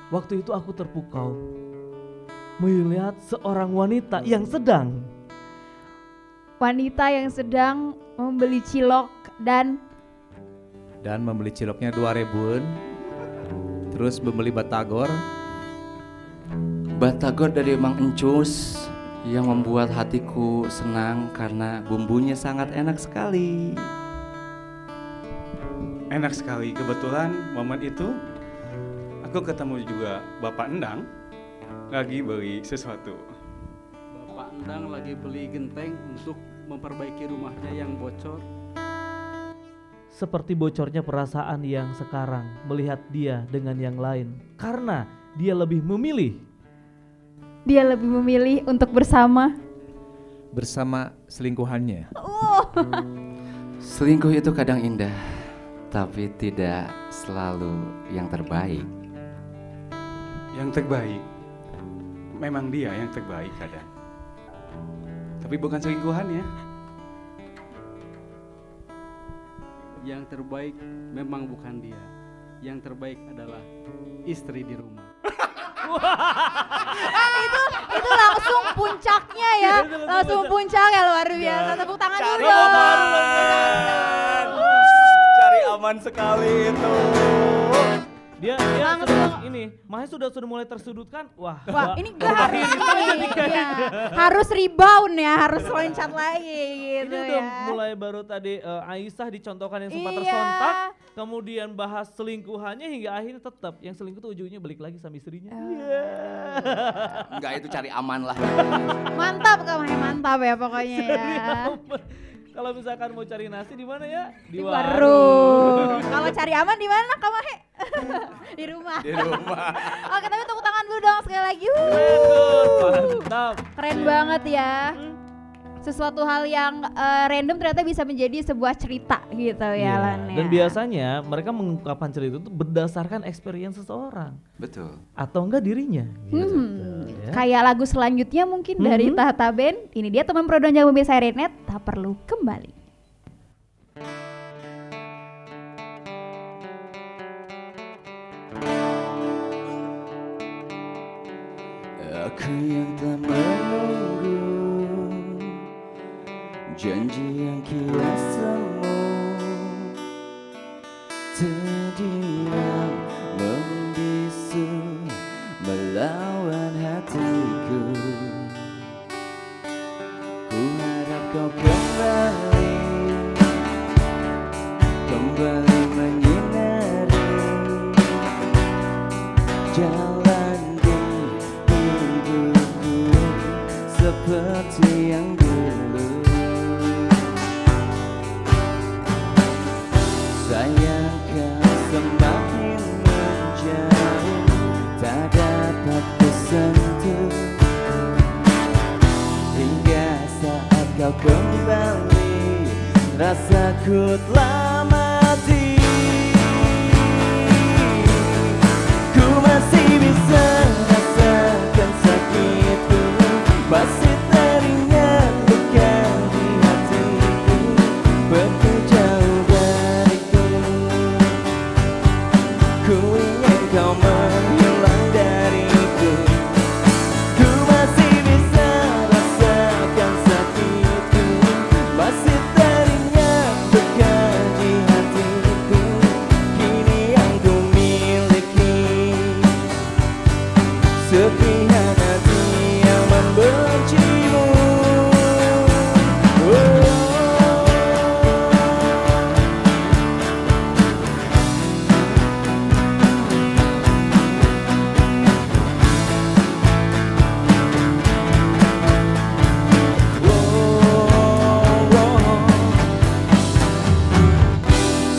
Waktu itu aku terpukau melihat seorang wanita yang sedang Wanita yang sedang membeli cilok dan membeli ciloknya 2.000-an. Terus membeli batagor. Batagor dari Mang Encus yang membuat hatiku senang karena bumbunya sangat enak sekali. Enak sekali. Kebetulan momen itu aku ketemu juga Bapak Endang lagi beli sesuatu. Bapak Endang lagi beli genteng untuk memperbaiki rumahnya yang bocor. seperti bocornya perasaan yang sekarang melihat dia dengan yang lain karena dia lebih memilih untuk bersama. Bersama selingkuhannya. Selingkuh itu kadang indah, tapi tidak selalu yang terbaik. Yang terbaik, memang dia yang terbaik kadang. Tapi bukan selingkuhannya. Yang terbaik memang bukan dia. Yang terbaik adalah istri di rumah. Itu langsung puncaknya ya. Langsung puncaknya luar biasa. Tepuk tangan dulu dong. Cari aman sekali itu. dia Langsung. sedang ini Mahnya sudah mulai tersudutkan wah Ini gue harus iya. Harus rebound ya, harus loncat lagi gitu ini udah ya. mulai baru tadi Aisyah dicontohkan yang sempat Iya. tersontak kemudian bahas selingkuhannya hingga akhirnya tetap yang selingkuh tuh ujungnya balik lagi sama istrinya. Enggak, itu cari aman lah. Mantap Kak Mahe, mantap ya pokoknya ya. Kalau misalkan mau cari nasi di mana ya? Di warung. Kalau cari aman di mana Kak Mahe? Di rumah. Di rumah. Oke, tapi tepuk tangan dulu dong sekali lagi. Mantap. Keren banget ya. Sesuatu hal yang random ternyata bisa menjadi sebuah cerita gitu ya Lan ya. Dan biasanya mereka mengungkapkan cerita itu berdasarkan experience seseorang Betul. atau enggak dirinya. Gitu, ya. Kayak lagu selanjutnya mungkin dari Tata Band. Ini dia teman Pro dan Jago Pemirsa Rednet, tak perlu kembali. Aku yang telah menunggu janji yang kira semu, terdiam membisu melawan hatiku. Sayang kau semakin menjauh, tak dapat kusentuh, hingga saat kau kembali rasaku telah mati. Ku masih bisa rasakan sakitku, masih teringat luka di hatiku, pergi jauh dariku. Ku ingin kau menghilang dariku. Ku masih bisa rasakan sakitku, masih teringat luka di hatiku. Kini yang ku miliki serpihan hati yang membencimu.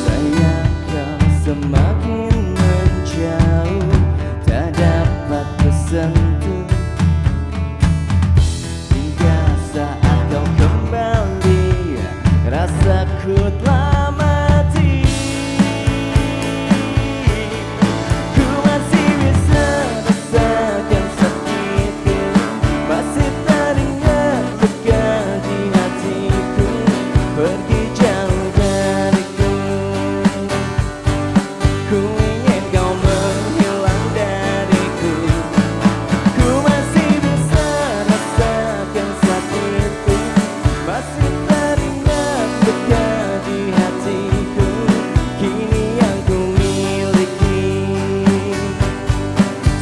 Sayang kau semakin menjauh, tak dapat kusentuh, hingga saat kau kembali rasaku telah mati. Ku masih bisa rasakan sakitku, masih teringat luka di hatiku, pergi jauh dariku. Ku ingin kau menghilang dariku. Ku masih bisa rasakan sakitku, masih teringat luka di hatiku. Kini yang ku miliki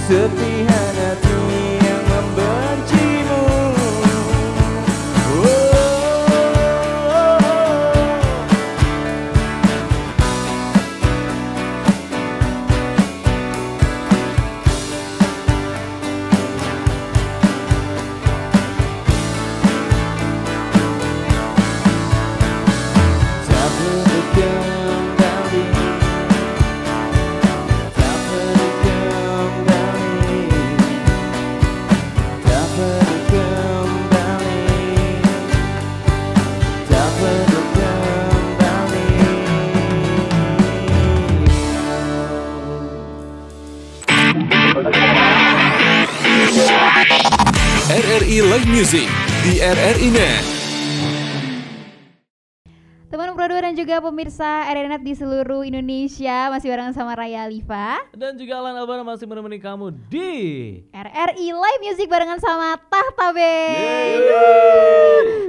serpihan hati yang membencimu. Tak perlu kembali, tak perlu kembali, tak perlu kembali, tak perlu kembali. RRI Live Music di RRI Net. Teman Pro 2 dan juga pemirsa RRI Net di seluruh Indonesia, masih bareng sama Raya Alifa. Dan juga Alan Albana masih menemani kamu di RRI Live Music barengan sama Tahta Band.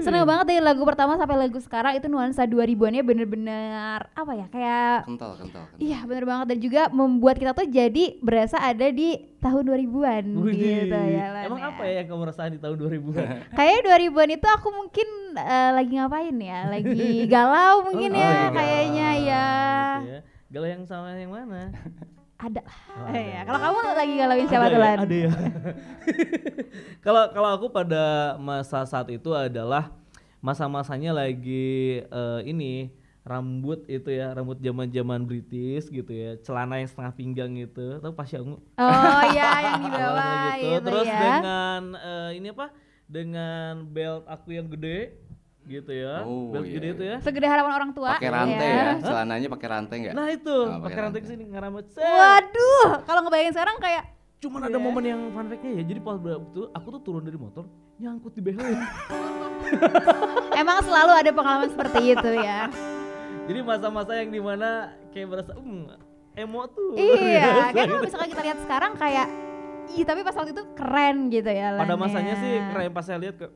Seneng banget dari lagu pertama sampai lagu sekarang itu nuansa 2000-annya bener-bener apa ya, kayak Kental. iya bener banget, dan juga membuat kita tuh jadi berasa ada di tahun 2000-an Widih. gitu ya Lan, Emang apa ya yang kamu rasain di tahun 2000-an? Kayaknya 2000-an itu aku mungkin lagi ngapain ya, lagi galau mungkin Oh, ya lagi kayaknya galau ya. gitu ya. Galau yang sama yang mana? Ada Oh, lah. ada. Ya, kalau kamu lagi galauin siapa Ada tuh ya? Lan? Ada ya. Kalau aku pada masa saat itu adalah masa-masanya lagi ini rambut itu ya, rambut zaman-zaman British gitu ya, celana yang setengah pinggang gitu, tahu Pasha Ungu? Oh iya yang di bawah Celana gitu. itu Terus ya. dengan ini apa? Dengan belt aku yang gede gitu ya, Oh, belt iya, gede itu ya. Segede harapan orang tua. Pakai rantai ya, celananya pakai rantai nggak? Nah itu, Oh, pakai rantai kesini ngerambut. Waduh, kalau ngebayangin sekarang kayak Cuman ada momen yang fun fact-nya ya, jadi pas itu aku tuh turun dari motor, nyangkut di behel. emang selalu ada pengalaman seperti itu ya. Jadi masa-masa yang dimana kayak berasa emo tuh. Iya, kan kalau misalkan kita lihat sekarang kayak ih, tapi pas waktu itu keren gitu ya Lan, Pada masanya ya. sih keren, pas saya lihat kok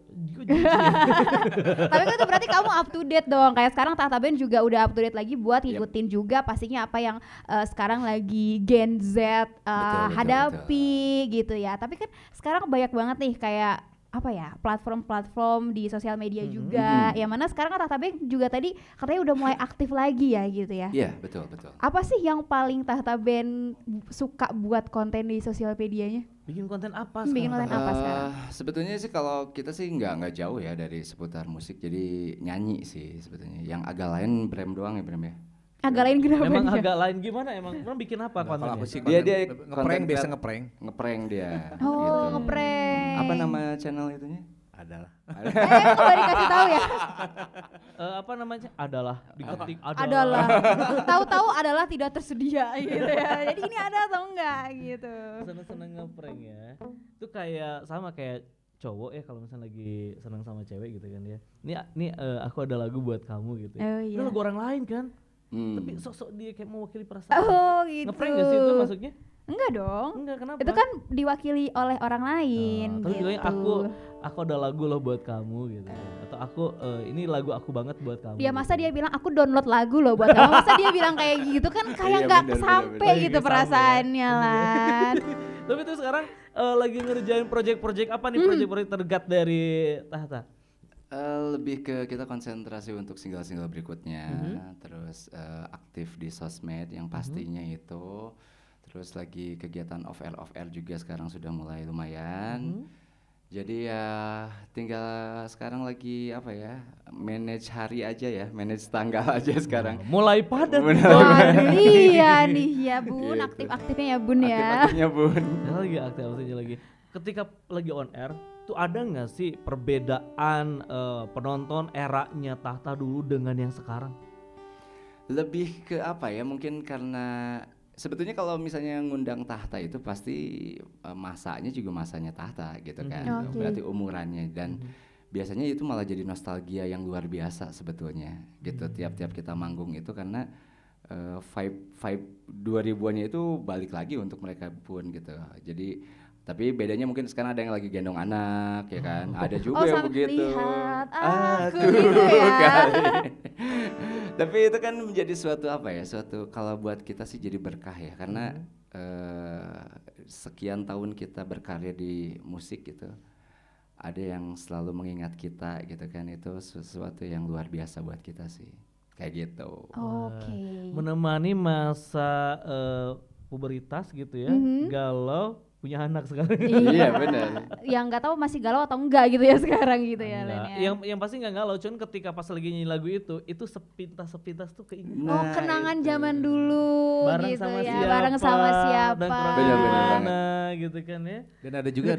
Tapi kan itu berarti kamu up to date dong. Kayak sekarang Tahta Band juga udah up to date lagi buat ngikutin juga pastinya apa yang sekarang lagi Gen Z Betul, hadapi gitu ya. Tapi kan sekarang banyak banget nih kayak apa ya, platform-platform di sosial media juga. Yang mana sekarang kan Tahta Band juga tadi katanya udah mulai aktif lagi ya gitu ya. Iya, betul. Apa sih yang paling Tahta Band suka buat konten di sosial medianya? bikin konten apa Bikin sekarang? konten apa sekarang? Sebetulnya sih kalau kita sih nggak jauh ya dari seputar musik, jadi nyanyi sih sebetulnya. Yang agak lain Brem doang ya Brem ya. Agak lain kenapa Memang dia? agak lain gimana emang bikin apa Kalau kontennya? aku sih Dia ngeprank, konten biasa kreat- ngeprank. Ngeprank dia. Oh, gitu. ngeprank. Apa nama channel itunya? Adalah. Kok baru dikasih tahu ya? Apa namanya? Adalah diketik Adalah. Tahu-tahu adalah tidak tersedia gitu ya. Jadi ini ada atau enggak gitu. Seneng-seneng ngeprank ya. Itu kayak sama kayak cowok ya kalau misalnya lagi senang sama cewek gitu kan ya. Ini aku ada lagu buat kamu gitu ya. Oh, Itu iya. lagu orang lain kan. Hmm. Tapi sok-sok dia kayak mewakili perasaan. Oh gitu. Ngeprank gak sih itu maksudnya? Enggak dong. Enggak, kenapa? Itu kan diwakili oleh orang lain Terus gitu. bilangnya aku ada lagu loh buat kamu gitu ya. Atau aku ini lagu aku banget buat kamu. Dia masa gitu. dia bilang aku download lagu loh buat kamu. Masa dia bilang kayak gitu kan kayak Iya, nggak bener, sampai bener. gitu Nggak perasaannya sampai lah. Tapi itu sekarang lagi ngerjain project-project apa nih project-project terdekat dari Tahta? Lebih ke kita konsentrasi untuk single-single berikutnya, terus aktif di sosmed yang pastinya itu, terus lagi kegiatan off air juga sekarang sudah mulai lumayan. Jadi ya tinggal sekarang lagi apa ya, manage hari aja ya, manage tanggal aja sekarang. Mulai padat. Waduh, iya nih ya Bun, Gitu. aktif-aktifnya ya Bun ya. Aktif-aktifnya Bun. Lagi aktif-aktifnya lagi. Ketika lagi on air, tuh ada nggak sih perbedaan penonton eranya Tahta dulu dengan yang sekarang? Lebih ke apa ya, mungkin karena sebetulnya kalau misalnya ngundang Tahta itu pasti masanya juga masanya Tahta gitu kan. Oke. Berarti umurannya dan biasanya itu malah jadi nostalgia yang luar biasa sebetulnya gitu. Tiap-tiap kita manggung itu karena vibe 2000-annya itu balik lagi untuk mereka pun gitu. Jadi tapi bedanya mungkin sekarang ada yang lagi gendong anak ya kan. Ada juga yang sampai begitu. lihat aku gitu ya. Kali. Tapi itu kan menjadi suatu apa ya? Suatu kalau buat kita sih jadi berkah ya karena sekian tahun kita berkarya di musik gitu. Ada yang selalu mengingat kita gitu kan, itu sesuatu yang luar biasa buat kita sih. Kayak gitu. Oke. Menemani masa pubertas gitu ya, galau, punya anak sekarang. Iya benar. Yang nggak tahu masih galau atau enggak gitu ya sekarang gitu ya Len Enggak. ya. Yang pasti nggak galau, cuman ketika pas lagi nyanyi lagu itu sepintas tuh keinget. Oh Nah, kenangan itu. zaman dulu Bareng gitu sama ya, siapa, bareng sama dan siapa. kurang Bener-bener gimana gitu kan ya. Dan ada juga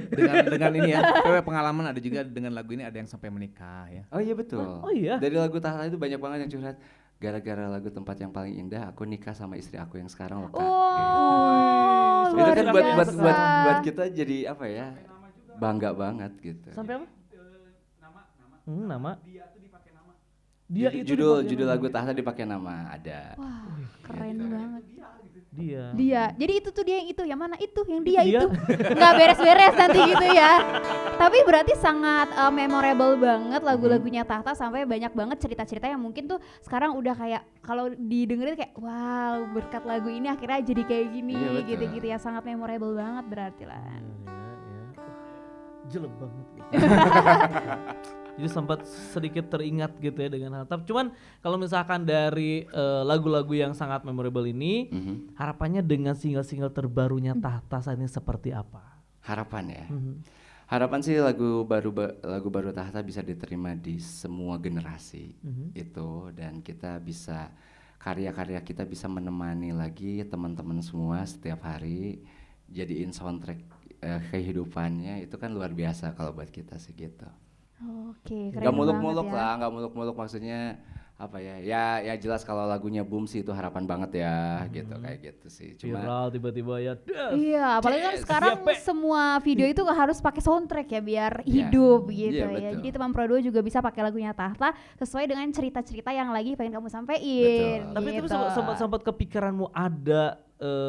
dengan ini ya, pengalaman ada juga dengan lagu ini ada yang sampai menikah ya. Oh iya betul. Oh iya? Dari lagu Tahta itu banyak banget yang curhat. Gara-gara lagu Tempat Yang Paling Indah, aku nikah sama istri aku yang sekarang loh Kak. Oh, Itu luar kan biasa. buat kita jadi apa ya? Bangga banget gitu. Sampai apa? Nama. Dia itu judul dipakai nama. lagu Tahta dipakai nama ada. Wah, keren banget. Dia. Dia. Jadi itu tuh dia yang itu, yang mana itu, yang dia Itu dia. itu. Nggak beres-beres nanti gitu ya. Tapi berarti sangat memorable banget lagu-lagunya Tahta sampai banyak banget cerita-cerita yang mungkin tuh sekarang udah kayak kalau didengerin kayak wow, berkat lagu ini akhirnya jadi kayak gini Iya, betul. gitu-gitu ya. Sangat memorable banget berarti lah. Jelek banget. Jadi sempat sedikit teringat gitu ya dengan hal. Tapi cuman kalau misalkan dari lagu-lagu yang sangat memorable ini, harapannya dengan single-single terbarunya Tahta saat ini seperti apa? Harapan ya. Harapan sih lagu baru Tahta bisa diterima di semua generasi itu, dan kita bisa karya-karya kita bisa menemani lagi teman-teman semua setiap hari, jadiin soundtrack kehidupannya. Itu kan luar biasa kalau buat kita sih gitu. Oke, keren Gak muluk-muluk banget ya. lah, gak muluk-muluk maksudnya apa ya? Ya jelas kalau lagunya Boom sih itu harapan banget ya, gitu kayak gitu sih. Cuma Viral tiba-tiba ya. Das. Iya, apalagi kan sekarang siapa? semua video itu harus pakai soundtrack ya biar Iya. hidup gitu Iya, ya. betul. Jadi teman Pro 2 juga bisa pakai lagunya Tahta sesuai dengan cerita-cerita yang lagi pengen kamu sampein. Betul. Tapi itu gitu. sempat kepikiranmu ada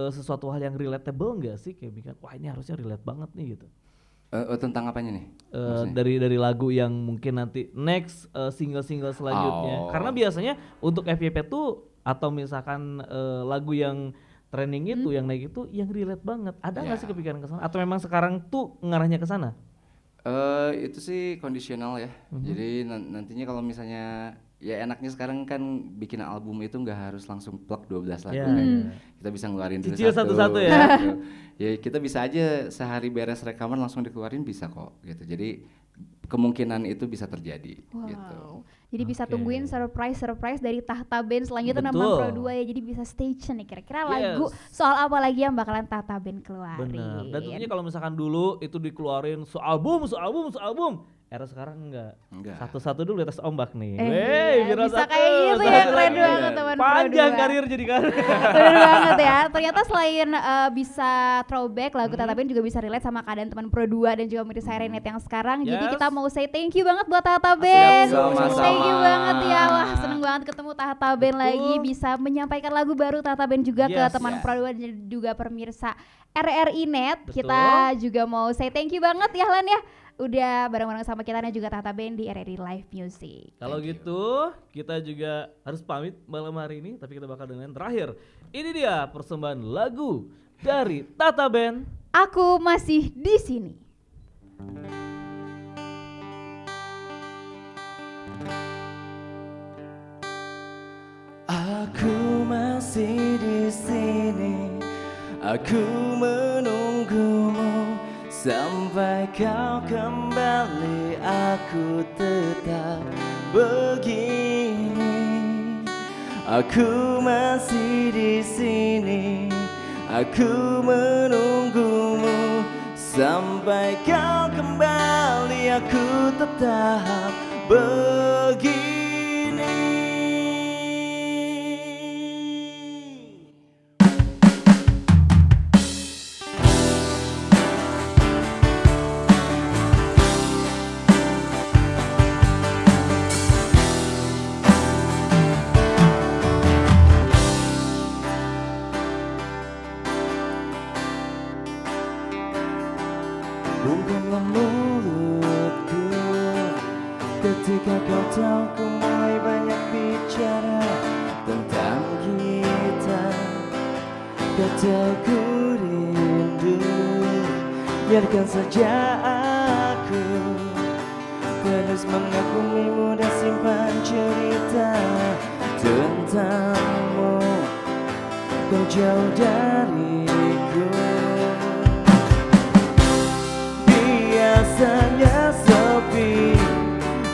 sesuatu hal yang relatable nggak sih, kayak mikir wah ini harusnya relate banget nih gitu. tentang apanya nih? Maksudnya? Dari lagu yang mungkin nanti next single-single selanjutnya. Oh. Karena biasanya untuk FYP tuh atau misalkan lagu yang trending itu yang naik itu yang relate banget. Ada nggak Ya. sih kepikiran ke sana atau memang sekarang tuh ngarahnya ke sana? Itu sih kondisional ya. Jadi nantinya kalau misalnya ya enaknya sekarang kan bikin album itu nggak harus langsung plug 12 lagu Ya, kan. ya. Kita bisa ngeluarin dulu Cicil satu-satu ya. gitu. Ya kita bisa aja sehari beres rekaman langsung dikeluarin bisa kok gitu. Jadi kemungkinan itu bisa terjadi gitu. Wow. Jadi bisa Oke. tungguin surprise dari Tahta Band selanjutnya Betul. Teman Pro 2 ya. Jadi bisa stay tune nih kira-kira Yes. lagu soal apa lagi yang bakalan Tahta Band keluarin. Benar. Dan tentunya kalau misalkan dulu itu dikeluarin sealbum. Era sekarang enggak. Satu-satu dulu di atas ombak nih. Wih, bisa kayak gitu ya, keren banget Teman Pro 2. Panjang karir jadi kan. Bener banget ya. Ternyata selain bisa throwback lagu Tahta Band juga bisa relate sama keadaan Teman Pro 2 dan juga Mirsa Renet yang sekarang. Jadi Yes. kita mau say thank you banget buat Tahta Band. sama-sama. Thank you banget ya. Wah, seneng banget ketemu Tahta Band Betul. lagi, bisa menyampaikan lagu baru Tahta Band juga ke Yes. Teman Pro 2 dan juga pemirsa RRI Net. Betul. Kita juga mau say thank you banget ya Lan ya. Udah bareng-bareng sama kita dan juga Tahta Band di RRI Live Music. Kalau gitu kita juga harus pamit malam hari ini, tapi kita bakal dengan terakhir. Ini dia persembahan lagu dari Tahta Band. Aku masih di sini. Aku masih di sini, aku menunggumu sampai kau kembali. Aku tetap begini. Aku masih di sini, aku menunggumu sampai kau kembali. Aku tetap begini. Bukalah mulutku ketika kau tahu ku mulai banyak bicara tentang kita. Kau tahu ku rindu, biarkan saja aku terus mengagumimu dan simpan cerita tentangmu. Kau jauh dariku, biasanya sepi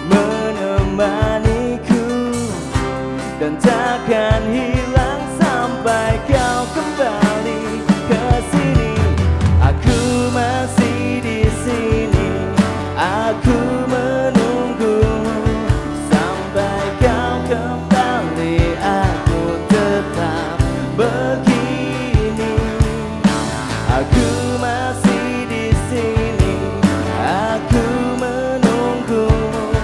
menemaniku dan takkan hilang sampai kau kembali ke sini. Aku masih di sini, aku menunggumu sampai kau kembali. Aku tetap begini. Aku masih di sini, aku menunggumu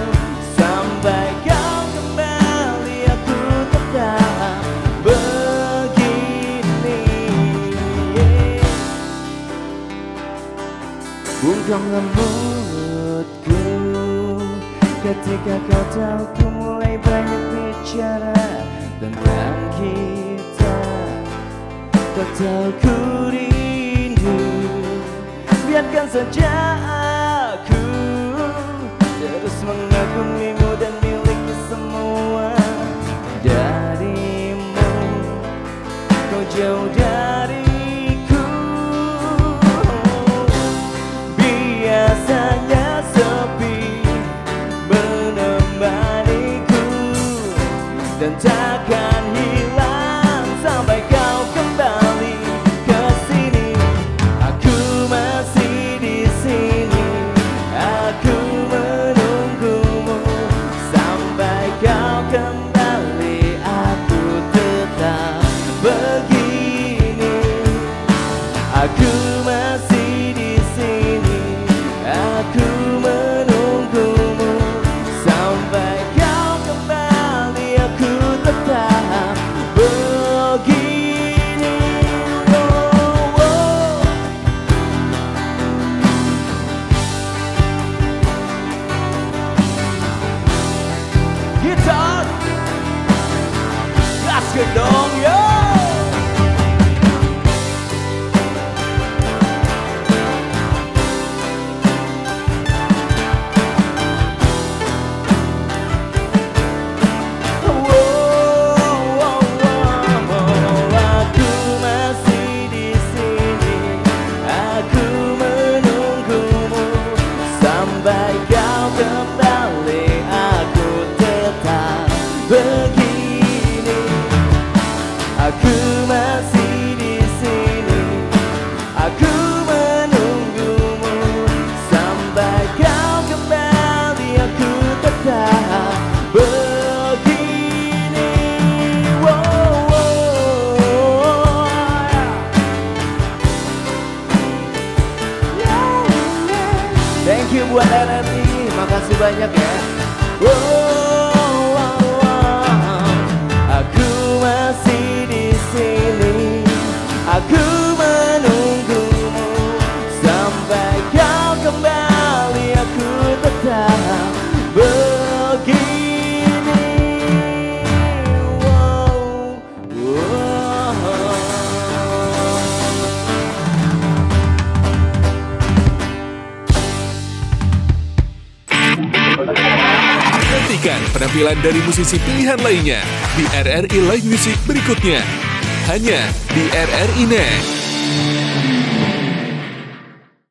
sampai kau kembali. Aku tetap begini. Bungkamlah mulutku ketika kau tahu ku mulai banyak bicara tentang kita. Kau tahu ku rindu, biarkan saja aku terus mengagumimu dan miliki semua darimu. Kau jauh dariku, biasanya sepi menemaniku dan takkan hilang sampai kau kembali ke sini. Aku masih di sini, aku menunggumu sampai kau kembali. Aku tetap begini. buat RRI. Makasih banyak ya. Aku masih di sini. Aku menunggumu sampai kau kembali. Aku tetap begini. Nantikan penampilan dari musisi pilihan lainnya di RRI Live Music berikutnya. Hanya di RRI Net.